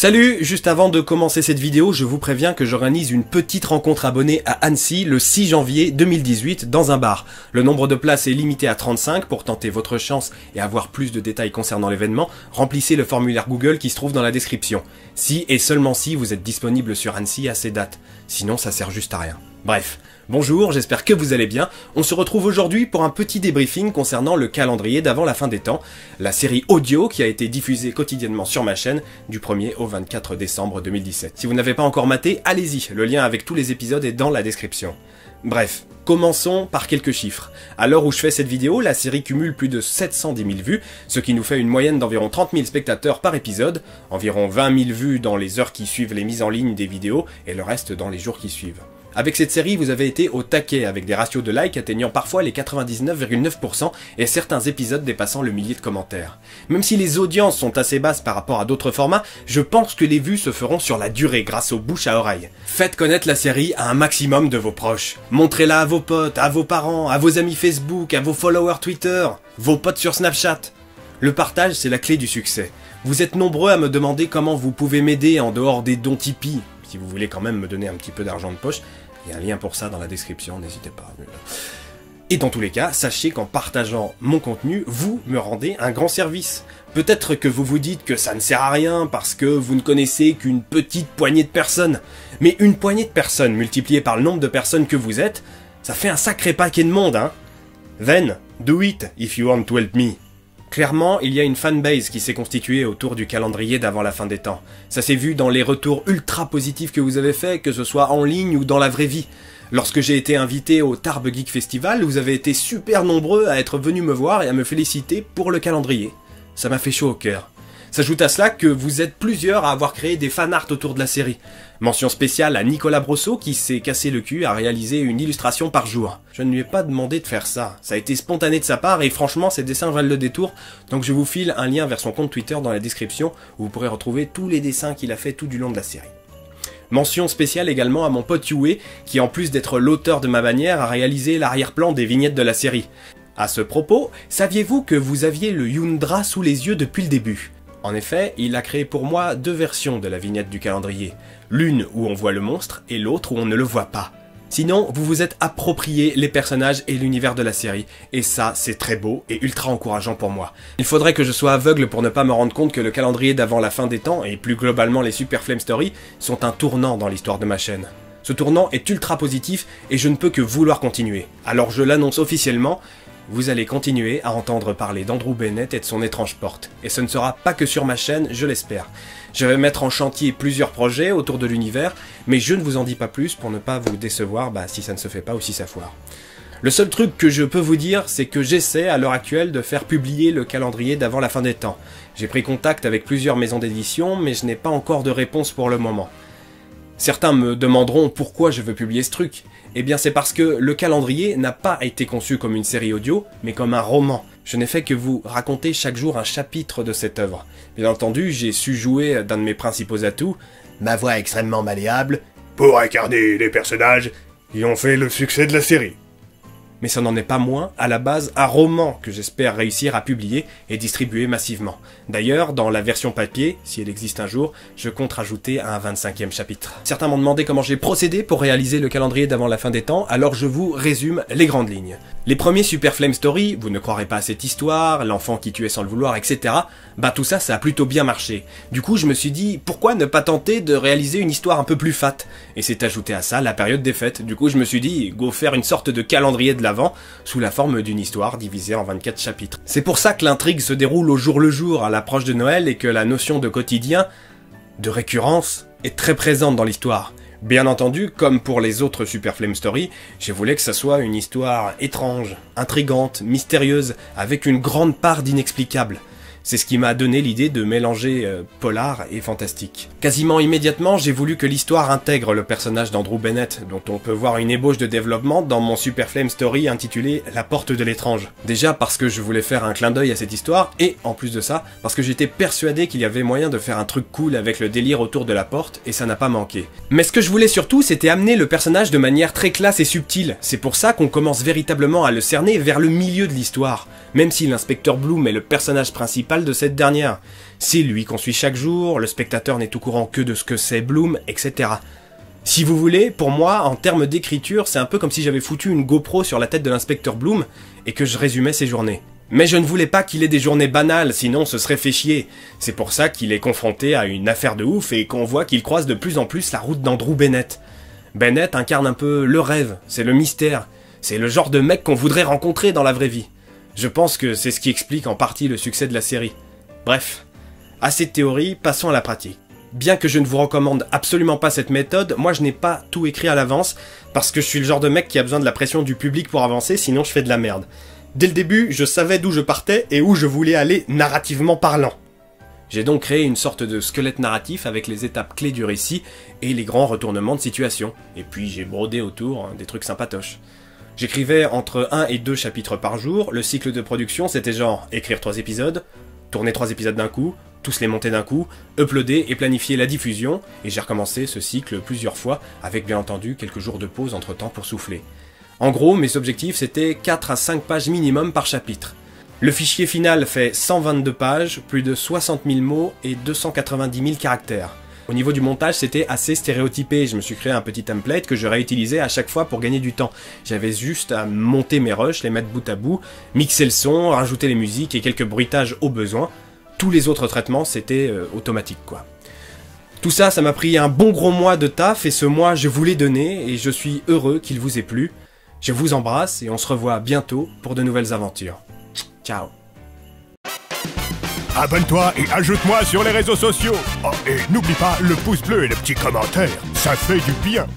Salut, juste avant de commencer cette vidéo, je vous préviens que j'organise une petite rencontre abonnée à Annecy le 6 janvier 2018 dans un bar. Le nombre de places est limité à 35 pour tenter votre chance et avoir plus de détails concernant l'événement. Remplissez le formulaire Google qui se trouve dans la description. Si et seulement si vous êtes disponible sur Annecy à ces dates. Sinon ça sert juste à rien. Bref. Bonjour, j'espère que vous allez bien. On se retrouve aujourd'hui pour un petit débriefing concernant le calendrier d'avant la fin des temps, la série audio qui a été diffusée quotidiennement sur ma chaîne du 1er au 24 décembre 2017. Si vous n'avez pas encore maté, allez-y, le lien avec tous les épisodes est dans la description. Bref, commençons par quelques chiffres. À l'heure où je fais cette vidéo, la série cumule plus de 710 000 vues, ce qui nous fait une moyenne d'environ 30 000 spectateurs par épisode, environ 20 000 vues dans les heures qui suivent les mises en ligne des vidéos et le reste dans les jours qui suivent. Avec cette série, vous avez été au taquet, avec des ratios de likes atteignant parfois les 99,9% et certains épisodes dépassant le millier de commentaires. Même si les audiences sont assez basses par rapport à d'autres formats, je pense que les vues se feront sur la durée grâce aux bouche à oreille. Faites connaître la série à un maximum de vos proches. Montrez-la à vos potes, à vos parents, à vos amis Facebook, à vos followers Twitter, vos potes sur Snapchat. Le partage, c'est la clé du succès. Vous êtes nombreux à me demander comment vous pouvez m'aider en dehors des dons Tipeee. Si vous voulez quand même me donner un petit peu d'argent de poche, il y a un lien pour ça dans la description, n'hésitez pas. Et dans tous les cas, sachez qu'en partageant mon contenu, vous me rendez un grand service. Peut-être que vous vous dites que ça ne sert à rien parce que vous ne connaissez qu'une petite poignée de personnes. Mais une poignée de personnes multipliée par le nombre de personnes que vous êtes, ça fait un sacré paquet de monde, hein. Then, do it if you want to help me. Clairement, il y a une fanbase qui s'est constituée autour du calendrier d'avant la fin des temps. Ça s'est vu dans les retours ultra positifs que vous avez faits, que ce soit en ligne ou dans la vraie vie. Lorsque j'ai été invité au Tarbes Geek Festival, vous avez été super nombreux à être venus me voir et à me féliciter pour le calendrier. Ça m'a fait chaud au cœur. S'ajoute à cela que vous êtes plusieurs à avoir créé des fanarts autour de la série. Mention spéciale à Nicolas Brosseau qui s'est cassé le cul à réaliser une illustration par jour. Je ne lui ai pas demandé de faire ça. Ça a été spontané de sa part et franchement ses dessins valent le détour. Donc je vous file un lien vers son compte Twitter dans la description où vous pourrez retrouver tous les dessins qu'il a fait tout du long de la série. Mention spéciale également à mon pote Yue qui en plus d'être l'auteur de ma bannière a réalisé l'arrière-plan des vignettes de la série. À ce propos, saviez-vous que vous aviez le Yundra sous les yeux depuis le début ? En effet, il a créé pour moi deux versions de la vignette du calendrier. L'une où on voit le monstre et l'autre où on ne le voit pas. Sinon, vous vous êtes approprié les personnages et l'univers de la série. Et ça, c'est très beau et ultra encourageant pour moi. Il faudrait que je sois aveugle pour ne pas me rendre compte que le calendrier d'avant la fin des temps, et plus globalement les Super Flame Story, sont un tournant dans l'histoire de ma chaîne. Ce tournant est ultra positif et je ne peux que vouloir continuer. Alors je l'annonce officiellement. Vous allez continuer à entendre parler d'Andrew Bennett et de son étrange porte. Et ce ne sera pas que sur ma chaîne, je l'espère. Je vais mettre en chantier plusieurs projets autour de l'univers, mais je ne vous en dis pas plus pour ne pas vous décevoir si ça ne se fait pas ou si ça foire. Le seul truc que je peux vous dire, c'est que j'essaie à l'heure actuelle de faire publier le calendrier d'avant la fin des temps. J'ai pris contact avec plusieurs maisons d'édition, mais je n'ai pas encore de réponse pour le moment. Certains me demanderont pourquoi je veux publier ce truc. Eh bien c'est parce que le calendrier n'a pas été conçu comme une série audio, mais comme un roman. Je n'ai fait que vous raconter chaque jour un chapitre de cette œuvre. Bien entendu, j'ai su jouer d'un de mes principaux atouts, ma voix extrêmement malléable, pour incarner les personnages qui ont fait le succès de la série. Mais ça n'en est pas moins, à la base, un roman que j'espère réussir à publier et distribuer massivement. D'ailleurs, dans la version papier, si elle existe un jour, je compte rajouter un 25e chapitre. Certains m'ont demandé comment j'ai procédé pour réaliser le calendrier d'avant la fin des temps, alors je vous résume les grandes lignes. Les premiers Super Flame Story, vous ne croirez pas à cette histoire, l'enfant qui tuait sans le vouloir, etc. Tout ça, ça a plutôt bien marché. Du coup, je me suis dit, pourquoi ne pas tenter de réaliser une histoire un peu plus fat? Et c'est ajouté à ça la période des fêtes. Du coup, je me suis dit, go faire une sorte de calendrier de l'avant, sous la forme d'une histoire divisée en 24 chapitres. C'est pour ça que l'intrigue se déroule au jour le jour à l'approche de Noël et que la notion de quotidien, de récurrence, est très présente dans l'histoire. Bien entendu, comme pour les autres Super Flame Story, je voulais que ça soit une histoire étrange, intrigante, mystérieuse, avec une grande part d'inexplicable. C'est ce qui m'a donné l'idée de mélanger polar et fantastique. Quasiment immédiatement, j'ai voulu que l'histoire intègre le personnage d'Andrew Bennett, dont on peut voir une ébauche de développement dans mon Super Flame Story intitulé La Porte de l'étrange. Déjà parce que je voulais faire un clin d'œil à cette histoire, et en plus de ça, parce que j'étais persuadé qu'il y avait moyen de faire un truc cool avec le délire autour de la porte, et ça n'a pas manqué. Mais ce que je voulais surtout, c'était amener le personnage de manière très classe et subtile. C'est pour ça qu'on commence véritablement à le cerner vers le milieu de l'histoire. Même si l'inspecteur Bloom est le personnage principal, principal de cette dernière. C'est lui qu'on suit chaque jour, le spectateur n'est au courant que de ce que c'est Bloom, etc. Si vous voulez, pour moi, en termes d'écriture, c'est un peu comme si j'avais foutu une GoPro sur la tête de l'inspecteur Bloom et que je résumais ses journées. Mais je ne voulais pas qu'il ait des journées banales, sinon ce serait fait chier. C'est pour ça qu'il est confronté à une affaire de ouf et qu'on voit qu'il croise de plus en plus la route d'Andrew Bennett. Bennett incarne un peu le rêve, c'est le mystère. C'est le genre de mec qu'on voudrait rencontrer dans la vraie vie. Je pense que c'est ce qui explique en partie le succès de la série. Bref, assez de théorie, passons à la pratique. Bien que je ne vous recommande absolument pas cette méthode, moi je n'ai pas tout écrit à l'avance, parce que je suis le genre de mec qui a besoin de la pression du public pour avancer, sinon je fais de la merde. Dès le début, je savais d'où je partais et où je voulais aller narrativement parlant. J'ai donc créé une sorte de squelette narratif avec les étapes clés du récit et les grands retournements de situation. Et puis j'ai brodé autour des trucs sympatoches. J'écrivais entre 1 et 2 chapitres par jour, le cycle de production c'était genre écrire 3 épisodes, tourner 3 épisodes d'un coup, tous les monter d'un coup, uploader et planifier la diffusion, et j'ai recommencé ce cycle plusieurs fois, avec bien entendu quelques jours de pause entre temps pour souffler. En gros, mes objectifs c'était 4 à 5 pages minimum par chapitre. Le fichier final fait 122 pages, plus de 60 000 mots et 290 000 caractères. Au niveau du montage, c'était assez stéréotypé, je me suis créé un petit template que je réutilisais à chaque fois pour gagner du temps. J'avais juste à monter mes rushs, les mettre bout à bout, mixer le son, rajouter les musiques et quelques bruitages au besoin. Tous les autres traitements, c'était automatique quoi. Tout ça, ça m'a pris un bon gros mois de taf et ce mois, je vous l'ai donné et je suis heureux qu'il vous ait plu. Je vous embrasse et on se revoit bientôt pour de nouvelles aventures. Ciao. Abonne-toi et ajoute-moi sur les réseaux sociaux. Oh, et n'oublie pas le pouce bleu et le petit commentaire, ça fait du bien.